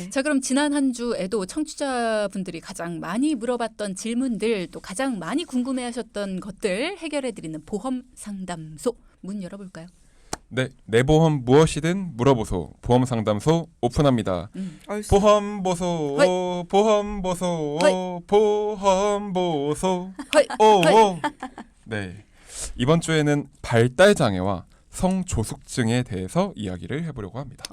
자, 그럼 지난 한 주에도 청취자분들이 가장 많이 물어봤던 질문들, 또 가장 많이 궁금해하셨던 것들 해결해드리는 보험 상담소 문 열어볼까요? 네, 내 보험 무엇이든 물어보소. 보험 상담소 오픈합니다. 보험 보소, 허이. 보험 보소, 허이. 보험 보소. 허이. 오. 네, 이번 주에는 발달 장애와 성조숙증에 대해서 이야기를 해보려고 합니다.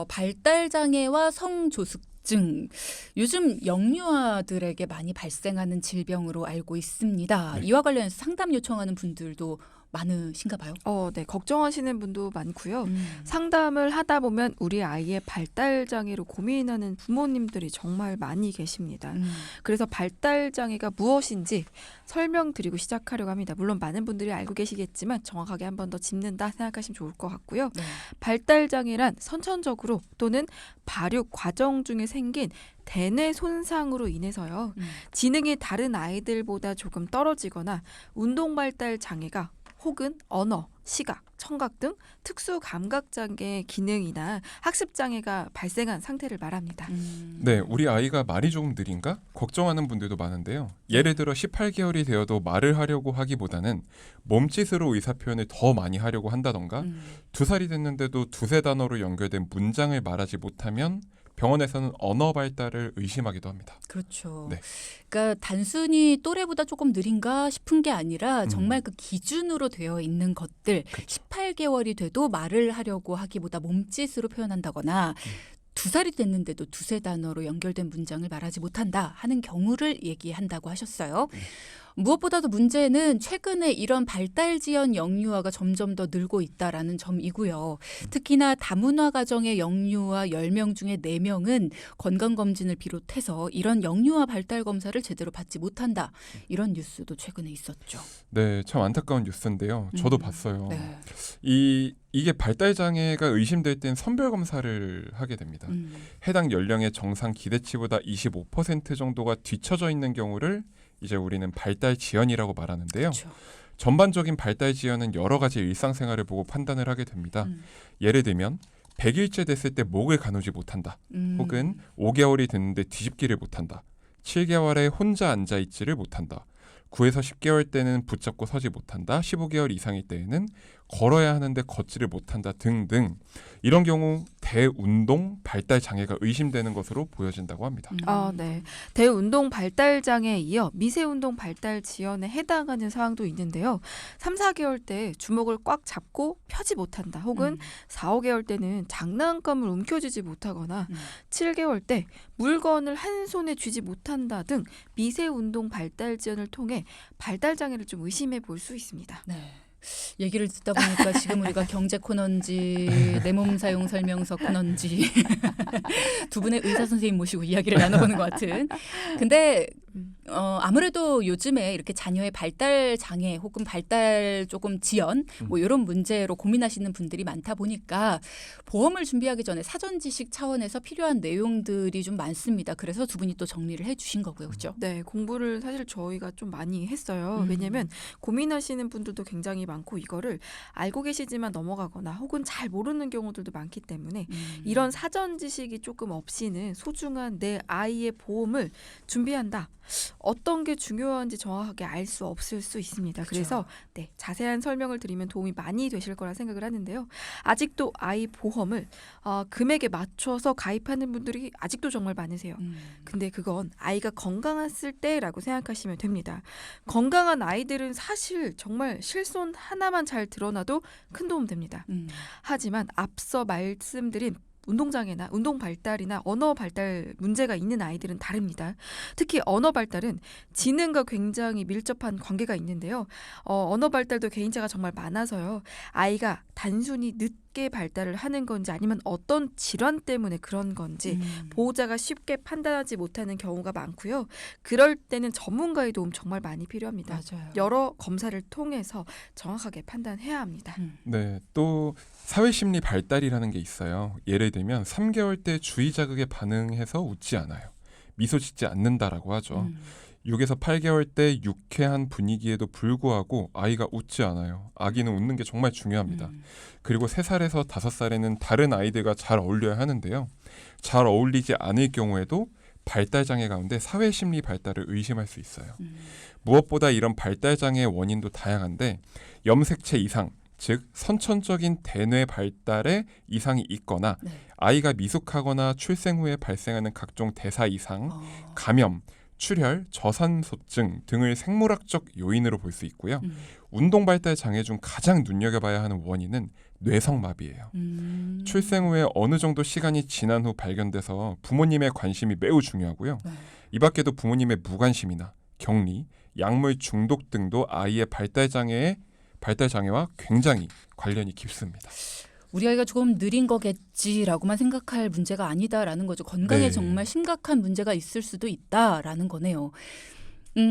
발달 장애와 성조숙증. 요즘 영유아들에게 많이 발생하는 질병으로 알고 있습니다. 네. 이와 관련해서 상담 요청하는 분들도 많으신가 봐요. 네, 걱정하시는 분도 많고요. 상담을 하다 보면 우리 아이의 발달 장애로 고민하는 부모님들이 정말 많이 계십니다. 그래서 발달 장애가 무엇인지 설명드리고 시작하려고 합니다. 물론 많은 분들이 알고 계시겠지만 정확하게 한 번 더 짚는다 생각하시면 좋을 것 같고요. 네. 발달 장애란 선천적으로 또는 발육 과정 중에 생긴 대뇌 손상으로 인해서요. 지능이 다른 아이들보다 조금 떨어지거나 운동 발달 장애가 혹은 언어, 시각, 청각 등 특수 감각 장애 기능이나 학습 장애가 발생한 상태를 말합니다. 네, 우리 아이가 말이 조금 느린가? 걱정하는 분들도 많은데요. 예를 들어 18개월이 되어도 말을 하려고 하기보다는 몸짓으로 의사표현을 더 많이 하려고 한다던가 2살이 됐는데도 두세 단어로 연결된 문장을 말하지 못하면 병원에서는 언어 발달을 의심하기도 합니다. 그렇죠. 네. 그러니까 단순히 또래보다 조금 느린가 싶은 게 아니라 정말 그 기준으로 되어 있는 것들, 18개월이 돼도 말을 하려고 하기보다 몸짓으로 표현한다거나 2살이 됐는데도 두세 단어로 연결된 문장을 말하지 못한다 하는 경우를 얘기한다고 하셨어요. 무엇보다도 문제는 최근에 이런 발달 지연 영유아가 점점 더 늘고 있다라는 점이고요. 특히나 다문화 가정의 영유아 10명 중에 4명은 건강검진을 비롯해서 이런 영유아 발달 검사를 제대로 받지 못한다. 이런 뉴스도 최근에 있었죠. 네, 참 안타까운 뉴스인데요. 저도 봤어요. 네. 이게 발달 장애가 의심될 땐 선별 검사를 하게 됩니다. 해당 연령의 정상 기대치보다 25% 정도가 뒤처져 있는 경우를 이제 우리는 발달 지연이라고 말하는데요. 그렇죠. 전반적인 발달 지연은 여러 가지 일상생활을 보고 판단을 하게 됩니다. 예를 들면 100일째 됐을 때 목을 가누지 못한다. 혹은 5개월이 됐는데 뒤집기를 못한다. 7개월에 혼자 앉아있지를 못한다. 9에서 10개월 때는 붙잡고 서지 못한다. 15개월 이상일 때에는 걸어야 하는데 걷지를 못한다 등등. 이런 경우 대운동 발달 장애가 의심되는 것으로 보여진다고 합니다. 네. 대운동 발달 장애에 이어 미세운동 발달 지연에 해당하는 사항도 있는데요. 3, 4개월 때 주먹을 꽉 잡고 펴지 못한다. 혹은 4, 5개월 때는 장난감을 움켜쥐지 못하거나 7개월 때 물건을 한 손에 쥐지 못한다 등 미세운동 발달 지연을 통해 발달 장애를 좀 의심해 볼 수 있습니다. 네. 얘기를 듣다 보니까 지금 우리가 경제 코너인지 내 몸 사용 설명서 코너인지 두 분의 의사 선생님 모시고 이야기를 나눠보는 것 같은. 근데 아무래도 요즘에 이렇게 자녀의 발달 장애 혹은 발달 조금 지연 뭐 이런 문제로 고민하시는 분들이 많다 보니까 보험을 준비하기 전에 사전 지식 차원에서 필요한 내용들이 좀 많습니다. 그래서 두 분이 또 정리를 해주신 거고요, 그렇죠? 네, 공부를 사실 저희가 좀 많이 했어요. 왜냐하면 고민하시는 분들도 굉장히 많고 이거를 알고 계시지만 넘어가거나 혹은 잘 모르는 경우들도 많기 때문에 이런 사전 지식이 조금 없이는 소중한 내 아이의 보험을 준비한다. 어떤 게 중요한지 정확하게 알 수 없을 수 있습니다. 그래서 네, 자세한 설명을 드리면 도움이 많이 되실 거라 생각을 하는데요. 아직도 아이 보험을 금액에 맞춰서 가입하는 분들이 아직도 정말 많으세요. 근데 그건 아이가 건강했을 때라고 생각하시면 됩니다. 건강한 아이들은 사실 정말 실손 하나만 잘 드러나도 큰 도움 됩니다. 하지만 앞서 말씀드린 운동장애나 운동 발달이나 언어 발달 문제가 있는 아이들은 다릅니다. 특히 언어 발달은 지능과 굉장히 밀접한 관계가 있는데요. 언어 발달도 개인차가 정말 많아서요. 아이가 단순히 늦게 발달을 하는 건지 아니면 어떤 질환 때문에 그런 건지 보호자가 쉽게 판단하지 못하는 경우가 많고요. 그럴 때는 전문가의 도움 정말 많이 필요합니다. 맞아요. 여러 검사를 통해서 정확하게 판단해야 합니다. 네, 또 사회심리 발달이라는 게 있어요. 예를 들면 3개월 때 주의 자극에 반응해서 웃지 않아요. 미소 짓지 않는다라고 하죠. 6에서 8개월 때 유쾌한 분위기에도 불구하고 아이가 웃지 않아요. 아기는 웃는 게 정말 중요합니다. 그리고 3살에서 5살에는 다른 아이들과 잘 어울려야 하는데요. 잘 어울리지 않을 경우에도 발달장애 가운데 사회심리 발달을 의심할 수 있어요. 무엇보다 이런 발달장애의 원인도 다양한데 염색체 이상, 즉 선천적인 대뇌 발달에 이상이 있거나 네. 아이가 미숙하거나 출생 후에 발생하는 각종 대사 이상, 감염, 출혈, 저산소증 등을 생물학적 요인으로 볼 수 있고요. 운동 발달 장애 중 가장 눈여겨봐야 하는 원인은 뇌성마비예요. 출생 후에 어느 정도 시간이 지난 후 발견돼서 부모님의 관심이 매우 중요하고요. 네. 이 밖에도 부모님의 무관심이나 격리, 약물 중독 등도 아이의 발달장애와 굉장히 관련이 깊습니다. 우리 아이가 조금 느린 거겠지라고만 생각할 문제가 아니다라는 거죠. 건강에 네. 정말 심각한 문제가 있을 수도 있다라는 거네요.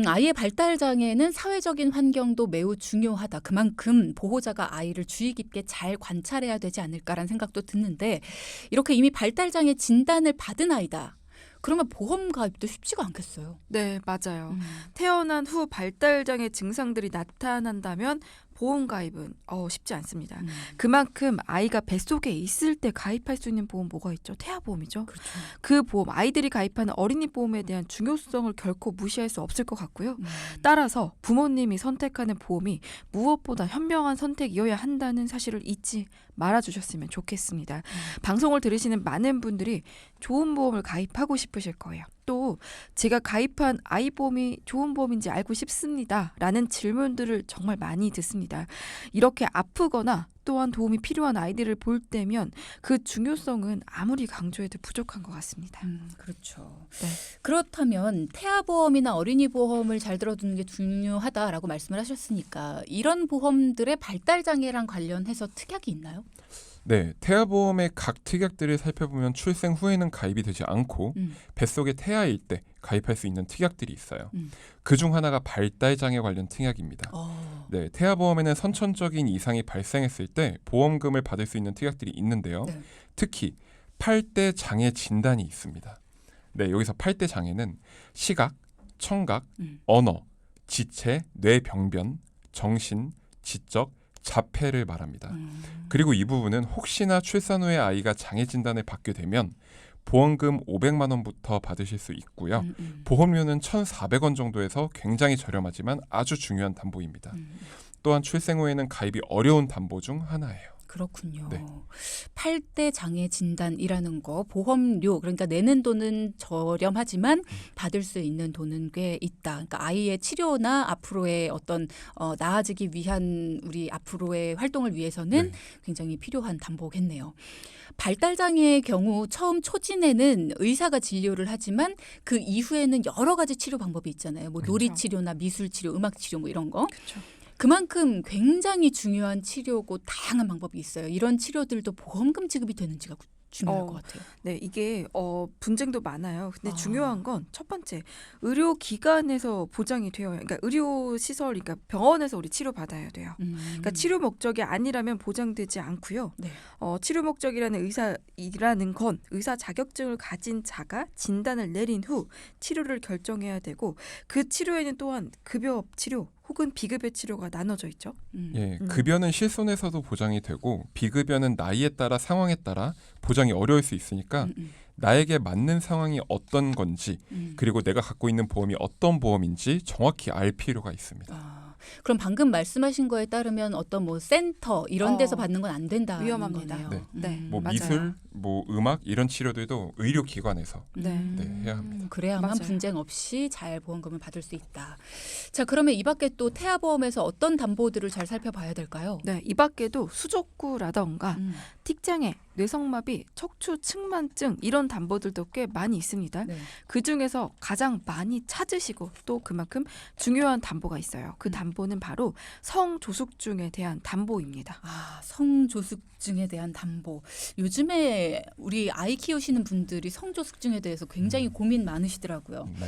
아이의 발달 장애는 사회적인 환경도 매우 중요하다. 그만큼 보호자가 아이를 주의 깊게 잘 관찰해야 되지 않을까라는 생각도 드는데 이렇게 이미 발달 장애 진단을 받은 아이다. 그러면 보험 가입도 쉽지가 않겠어요. 네, 맞아요. 태어난 후 발달장애 증상들이 나타난다면 보험 가입은 쉽지 않습니다. 그만큼 아이가 뱃속에 있을 때 가입할 수 있는 보험 뭐가 있죠? 태아보험이죠. 그렇죠. 그 보험, 아이들이 가입하는 어린이 보험에 대한 중요성을 결코 무시할 수 없을 것 같고요. 따라서 부모님이 선택하는 보험이 무엇보다 현명한 선택이어야 한다는 사실을 잊지 말아주셨으면 좋겠습니다. 방송을 들으시는 많은 분들이 좋은 보험을 가입하고 싶으실 거예요. 또 제가 가입한 아이 보험이 좋은 보험인지 알고 싶습니다. 라는 질문들을 정말 많이 듣습니다. 이렇게 아프거나 또한 도움이 필요한 아이들을 볼 때면 그 중요성은 아무리 강조해도 부족한 것 같습니다. 그렇죠. 네. 그렇다면 태아보험이나 어린이 보험을 잘 들어두는 게 중요하다라고 말씀을 하셨으니까 이런 보험들의 발달 장애랑 관련해서 특약이 있나요? 네, 태아보험의 각 특약들을 살펴보면 출생 후에는 가입이 되지 않고 뱃속의 태아일 때 가입할 수 있는 특약들이 있어요. 그중 하나가 발달장애 관련 특약입니다. 네, 태아보험에는 선천적인 이상이 발생했을 때 보험금을 받을 수 있는 특약들이 있는데요. 네. 특히 8대 장애 진단이 있습니다. 네, 여기서 8대 장애는 시각, 청각, 언어, 지체, 뇌병변, 정신, 지적, 자폐를 말합니다. 그리고 이 부분은 혹시나 출산 후에 아이가 장애 진단을 받게 되면 보험금 500만 원부터 받으실 수 있고요. 보험료는 1,400원 정도에서 굉장히 저렴하지만 아주 중요한 담보입니다. 또한 출생 후에는 가입이 어려운 담보 중 하나예요. 그렇군요. 네. 8대 장애 진단이라는 거 보험료 그러니까 내는 돈은 저렴하지만 받을 수 있는 돈은 꽤 있다. 그러니까 아이의 치료나 앞으로의 어떤 나아지기 위한 우리 앞으로의 활동을 위해서는 네. 굉장히 필요한 담보겠네요. 발달 장애의 경우 처음 초진에는 의사가 진료를 하지만 그 이후에는 여러 가지 치료 방법이 있잖아요. 뭐 놀이 치료나 미술 치료, 음악 치료 뭐 이런 거. 그렇죠. 그만큼 굉장히 중요한 치료고 다양한 방법이 있어요. 이런 치료들도 보험금 지급이 되는지가 중요할 것 같아요. 네, 이게 분쟁도 많아요. 근데 아. 중요한 건 첫 번째 의료기관에서 보장이 돼요. 그러니까 의료시설, 그러니까 병원에서 우리 치료 받아야 돼요. 그러니까 치료 목적이 아니라면 보장되지 않고요. 네. 치료 목적이라는 의사이라는 건 의사 자격증을 가진 자가 진단을 내린 후 치료를 결정해야 되고 그 치료에는 또한 급여 치료 혹은 비급여 치료가 나눠져 있죠. 예, 급여는 실손에서도 보장이 되고 비급여는 나이에 따라 상황에 따라 보장이 어려울 수 있으니까 나에게 맞는 상황이 어떤 건지 그리고 내가 갖고 있는 보험이 어떤 보험인지 정확히 알 필요가 있습니다. 그럼 방금 말씀하신 거에 따르면 어떤 뭐 센터 이런 데서 받는 건 안 된다는 위험합니다. 거네요. 네. 네, 뭐 맞아요. 미술, 뭐 음악 이런 치료들도 의료기관에서 네. 해야 합니다. 그래야만 맞아요. 분쟁 없이 잘 보험금을 받을 수 있다. 자, 그러면 이 밖에 또 태아보험에서 어떤 담보들을 잘 살펴봐야 될까요? 네, 이 밖에도 수족구라던가 틱장애, 뇌성마비, 척추 측만증 이런 담보들도 꽤 많이 있습니다. 네. 그 중에서 가장 많이 찾으시고 또 그만큼 중요한 담보가 있어요. 그 담보는 바로 성조숙증에 대한 담보입니다. 성조숙증에 대한 담보. 요즘에 우리 아이 키우시는 분들이 성조숙증에 대해서 굉장히 고민 많으시더라고요. 네.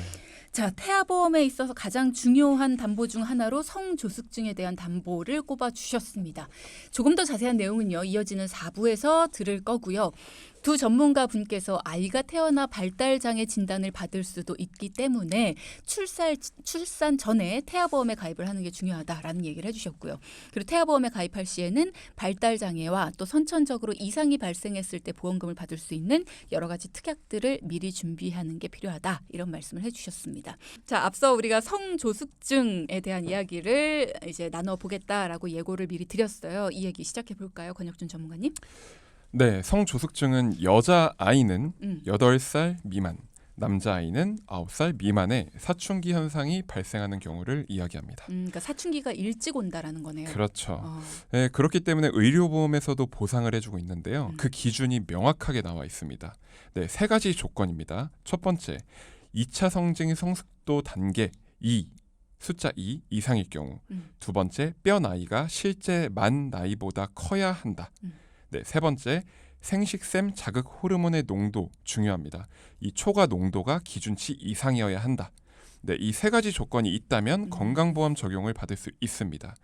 자, 태아보험에 있어서 가장 중요한 담보 중 하나로 성조숙증에 대한 담보를 꼽아 주셨습니다. 조금 더 자세한 내용은요. 이어지는 4부에서 들을 거고요. 두 전문가 분께서 아이가 태어나 발달 장애 진단을 받을 수도 있기 때문에 출산 전에 태아보험에 가입을 하는 게 중요하다라는 얘기를 해주셨고요. 그리고 태아보험에 가입할 시에는 발달 장애와 또 선천적으로 이상이 발생했을 때 보험금을 받을 수 있는 여러 가지 특약들을 미리 준비하는 게 필요하다 이런 말씀을 해주셨습니다. 자, 앞서 우리가 성조숙증에 대한 이야기를 이제 나눠보겠다라고 예고를 미리 드렸어요. 이 얘기 시작해 볼까요, 권혁준 전문가님? 네, 성조숙증은 여자 아이는 8살 미만, 남자 아이는 9살 미만의 사춘기 현상이 발생하는 경우를 이야기합니다. 그러니까 사춘기가 일찍 온다라는 거네요. 그렇죠. 네, 그렇기 때문에 의료보험에서도 보상을 해주고 있는데요. 그 기준이 명확하게 나와 있습니다. 네, 3가지 조건입니다. 첫 번째, 2차 성징 성숙도 단계 2, 숫자 2 이상일 경우. 두 번째, 뼈 나이가 실제 만 나이보다 커야 한다. 네, 세 번째, 생식샘 자극 호르몬의 농도 중요합니다. 이 초과 농도가 기준치 이상이어야 한다. 네, 이 3가지 조건이 있다면 건강보험 적용을 받을 수 있습니다.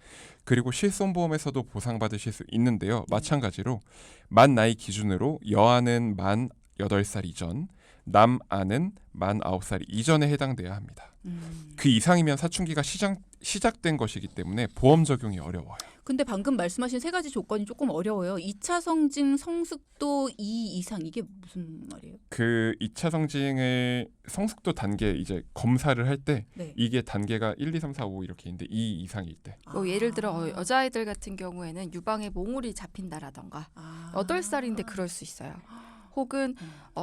그리고 실손보험에서도 보상받으실 수 있는데요. 마찬가지로 만 나이 기준으로 여아는 만 8살 이전, 남아는 만 9살 이전에 해당돼야 합니다. 그 이상이면 사춘기가 시작된 것이기 때문에 보험 적용이 어려워요. 근데 방금 말씀하신 3가지 조건이 조금 어려워요. 2차 성징 성숙도 2 이상 이게 무슨 말이에요? 그 2차 성징의 성숙도 단계 이제 검사를 할 때 네. 이게 단계가 1, 2, 3, 4, 5 이렇게 있는데 2 이상일 때. 뭐 예를 들어 여자아이들 같은 경우에는 유방에 몽울이 잡힌다라던가 8살인데 그럴 수 있어요. 혹은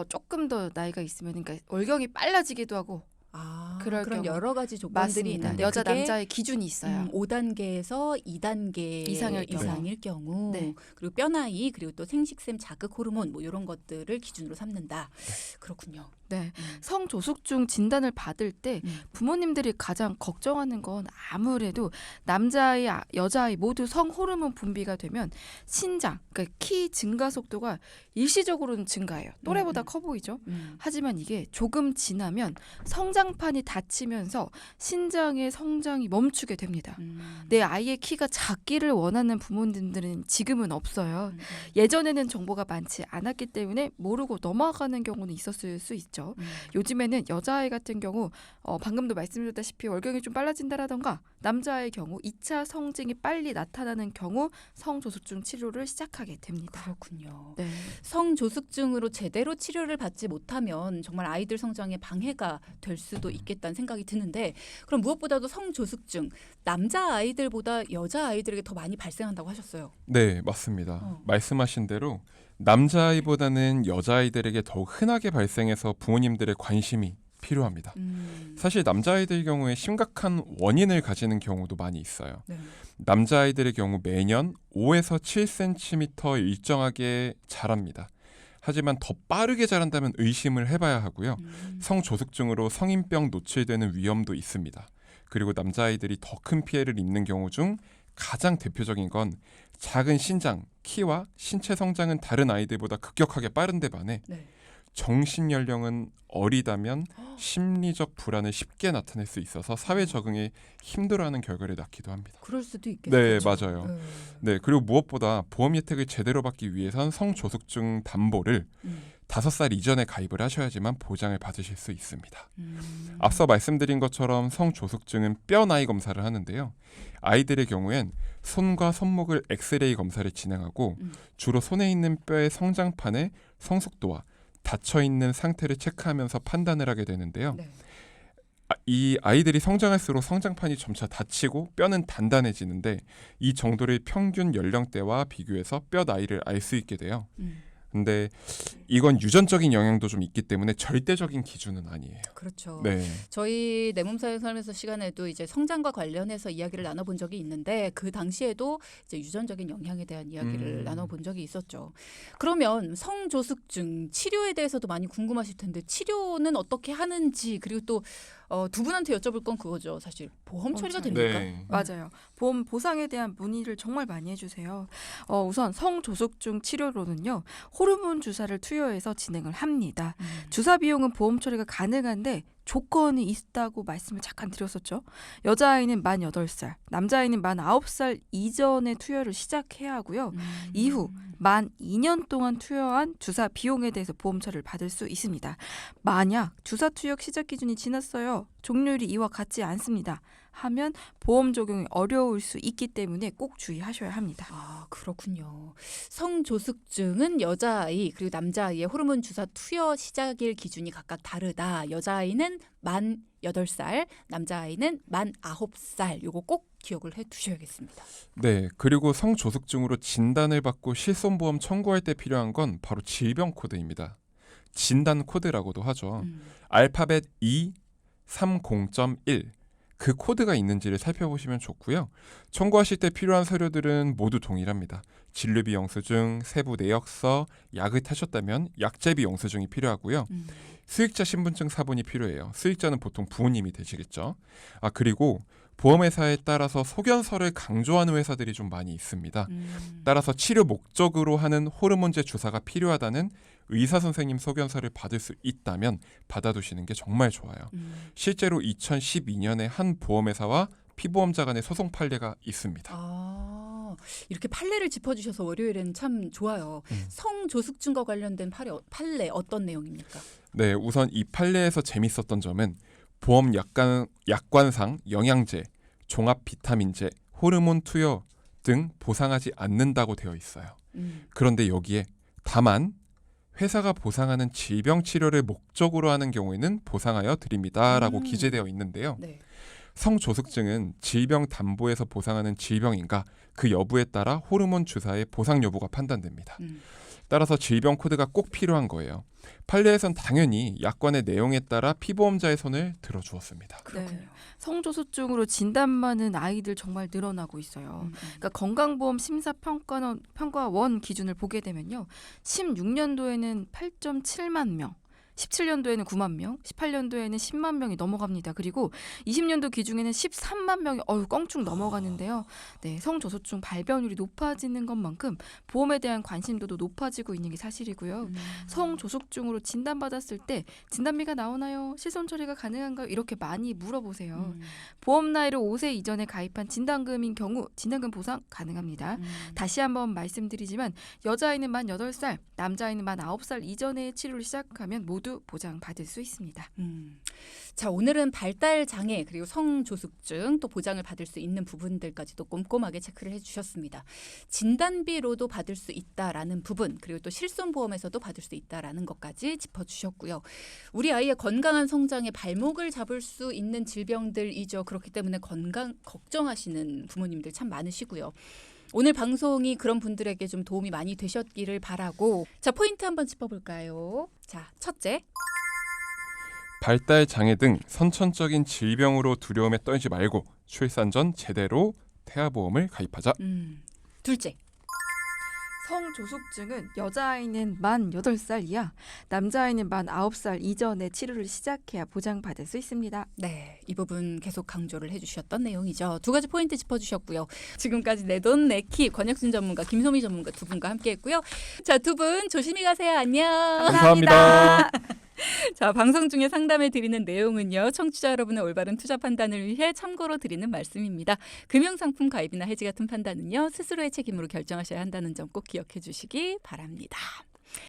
조금 더 나이가 있으면 그러니까 월경이 빨라지기도 하고 그럴 그런 경우. 여러 가지 조건들이 맞습니다. 있는데 여자 그게 남자의 기준이 있어요. 5단계에서 2단계 이상일 경우 네. 그리고 뼈 나이 그리고 또 생식샘 자극 호르몬 뭐 이런 것들을 기준으로 삼는다. 그렇군요. 네, 성조숙증 진단을 받을 때 부모님들이 가장 걱정하는 건 아무래도 남자아이, 여자아이 모두 성호르몬 분비가 되면 신장, 그러니까 키 증가 속도가 일시적으로는 증가해요. 또래보다 커 보이죠? 하지만 이게 조금 지나면 성장판이 닫히면서 신장의 성장이 멈추게 됩니다. 내 아이의 키가 작기를 원하는 부모님들은 지금은 없어요. 예전에는 정보가 많지 않았기 때문에 모르고 넘어가는 경우는 있었을 수 있죠. 요즘에는 여자아이 같은 경우 방금도 말씀드렸다시피 월경이 좀 빨라진다라던가 남자아이의 경우 2차 성징이 빨리 나타나는 경우 성조숙증 치료를 시작하게 됩니다. 그렇군요. 네. 성조숙증으로 제대로 치료를 받지 못하면 정말 아이들 성장에 방해가 될 수도 있겠다는 생각이 드는데 그럼 무엇보다도 성조숙증 남자 아이들보다 여자 아이들에게 더 많이 발생한다고 하셨어요. 네, 맞습니다. 말씀하신 대로 남자아이보다는 여자아이들에게 더욱 흔하게 발생해서 부모님들의 관심이 필요합니다. 사실 남자아이들 경우에 심각한 원인을 가지는 경우도 많이 있어요. 네. 남자아이들의 경우 매년 5에서 7cm 일정하게 자랍니다. 하지만 더 빠르게 자란다면 의심을 해봐야 하고요. 성조숙증으로 성인병 노출되는 위험도 있습니다. 그리고 남자아이들이 더 큰 피해를 입는 경우 중 가장 대표적인 건 작은 신장, 키와 신체 성장은 다른 아이들보다 급격하게 빠른데 반해 네. 정신 연령은 어리다면 심리적 불안을 쉽게 나타낼 수 있어서 사회 적응에 힘들어하는 결과를 낳기도 합니다. 그럴 수도 있겠죠. 네, 맞아요. 네, 그리고 무엇보다 보험 혜택을 제대로 받기 위해선 성조숙증 담보를 5살 이전에 가입을 하셔야지만 보장을 받으실 수 있습니다. 앞서 말씀드린 것처럼 성조숙증은 뼈 나이 검사를 하는데요. 아이들의 경우엔 손과 손목을 엑스레이 검사를 진행하고 주로 손에 있는 뼈의 성장판의 성숙도와 닫혀있는 상태를 체크하면서 판단을 하게 되는데요. 네. 이 아이들이 성장할수록 성장판이 점차 닫히고 뼈는 단단해지는데 이 정도를 평균 연령대와 비교해서 뼈 나이를 알 수 있게 돼요. 근데 이건 유전적인 영향도 좀 있기 때문에 절대적인 기준은 아니에요. 그렇죠. 네. 저희 내 몸사의 삶에서 시간에도 이제 성장과 관련해서 이야기를 나눠본 적이 있는데 그 당시에도 이제 유전적인 영향에 대한 이야기를 나눠본 적이 있었죠. 그러면 성조숙증 치료에 대해서도 많이 궁금하실 텐데 치료는 어떻게 하는지 그리고 또 두 분한테 여쭤볼 건 그거죠. 사실 보험 처리가 됩니까? 네. 맞아요. 보험 보상에 대한 문의를 정말 많이 해주세요. 우선 성조숙증 치료로는요. 호르몬 주사를 투여해서 진행을 합니다. 주사 비용은 보험 처리가 가능한데 조건이 있다고 말씀을 잠깐 드렸었죠. 여자아이는 만 8살, 남자아이는 만 9살 이전에 투여를 시작해야 하고요. 이후 만 2년 동안 투여한 주사 비용에 대해서 보험처리를 받을 수 있습니다. 만약 주사 투여 시작 기준이 지났어요. 종료율이 이와 같지 않습니다. 하면 보험 적용이 어려울 수 있기 때문에 꼭 주의하셔야 합니다. 아, 그렇군요. 성조숙증은 여자아이 그리고 남자아이의 호르몬 주사 투여 시작일 기준이 각각 다르다. 여자아이는 만 8살, 남자아이는 만 9살. 요거 꼭 기억을 해 두셔야겠습니다. 네, 그리고 성조숙증으로 진단을 받고 실손보험 청구할 때 필요한 건 바로 질병 코드입니다. 진단 코드라고도 하죠. 알파벳 E30.1 그 코드가 있는지를 살펴보시면 좋고요. 청구하실 때 필요한 서류들은 모두 동일합니다. 진료비 영수증, 세부 내역서, 약을 타셨다면 약제비 영수증이 필요하고요. 수익자 신분증 사본이 필요해요. 수익자는 보통 부모님이 되시겠죠. 그리고 보험회사에 따라서 소견서를 강조하는 회사들이 좀 많이 있습니다. 따라서 치료 목적으로 하는 호르몬제 주사가 필요하다는 의사 선생님 소견서를 받을 수 있다면 받아두시는 게 정말 좋아요. 실제로 2012년에 한 보험회사와 피보험자 간의 소송 판례가 있습니다. 아, 이렇게 판례를 짚어주셔서 월요일엔 참 좋아요. 성조숙증과 관련된 판례 어떤 내용입니까? 네, 우선 이 판례에서 재밌었던 점은 보험 약관상 영양제, 종합 비타민제, 호르몬 투여 등 보상하지 않는다고 되어 있어요. 그런데 여기에 다만 회사가 보상하는 질병 치료를 목적으로 하는 경우에는 보상하여 드립니다라고 기재되어 있는데요. 네. 성조숙증은 질병담보에서 보상하는 질병인가 그 여부에 따라 호르몬 주사의 보상 여부가 판단됩니다. 따라서 질병 코드가 꼭 필요한 거예요. 판례에선 당연히 약관의 내용에 따라 피보험자의 손을 들어주었습니다. 그렇군요. 네. 성조숙증으로 진단받는 아이들 정말 늘어나고 있어요. 그러니까 건강보험 심사평가원 기준을 보게 되면요. 16년도에는 8.7만 명, 17년도에는 9만 명, 18년도에는 10만 명이 넘어갑니다. 그리고 20년도 기준에는 13만 명이 껑충 넘어가는데요. 네, 성조숙증 발병률이 높아지는 것만큼 보험에 대한 관심도도 높아지고 있는 게 사실이고요. 성조숙증으로 진단받았을 때 진단비가 나오나요? 실손 처리가 가능한가요? 이렇게 많이 물어보세요. 보험 나이로 5세 이전에 가입한 진단금인 경우 진단금 보상 가능합니다. 다시 한번 말씀드리지만 여자아이는 만 8살, 남자아이는 만 9살 이전에 치료를 시작하면 모두 보장받을 수 있습니다. 자, 오늘은 발달 장애 그리고 성조숙증 또 보장을 받을 수 있는 부분들까지도 꼼꼼하게 체크를 해주셨습니다. 진단비로도 받을 수 있다라는 부분 그리고 또 실손보험에서도 받을 수 있다라는 것까지 짚어주셨고요. 우리 아이의 건강한 성장에 발목을 잡을 수 있는 질병들이죠. 그렇기 때문에 건강 걱정하시는 부모님들 참 많으시고요. 오늘 방송이 그런 분들에게 좀 도움이 많이 되셨기를 바라고 자 포인트 한번 짚어볼까요? 자 첫째 발달 장애 등 선천적인 질병으로 두려움에 떨지 말고 출산 전 제대로 태아보험을 가입하자. 둘째 성조숙증은 여자아이는 만 8살 이하, 남자아이는 만 9살 이전에 치료를 시작해야 보장받을 수 있습니다. 네, 이 부분 계속 강조를 해주셨던 내용이죠. 두 가지 포인트 짚어주셨고요. 지금까지 내 돈 내키 권혁순 전문가 김소미 전문가 두 분과 함께했고요. 자, 두 분 조심히 가세요. 안녕. 감사합니다. 자, 방송 중에 상담해 드리는 내용은요. 청취자 여러분의 올바른 투자 판단을 위해 참고로 드리는 말씀입니다. 금융상품 가입이나 해지 같은 판단은요. 스스로의 책임으로 결정하셔야 한다는 점 꼭 기억해 주시기 바랍니다.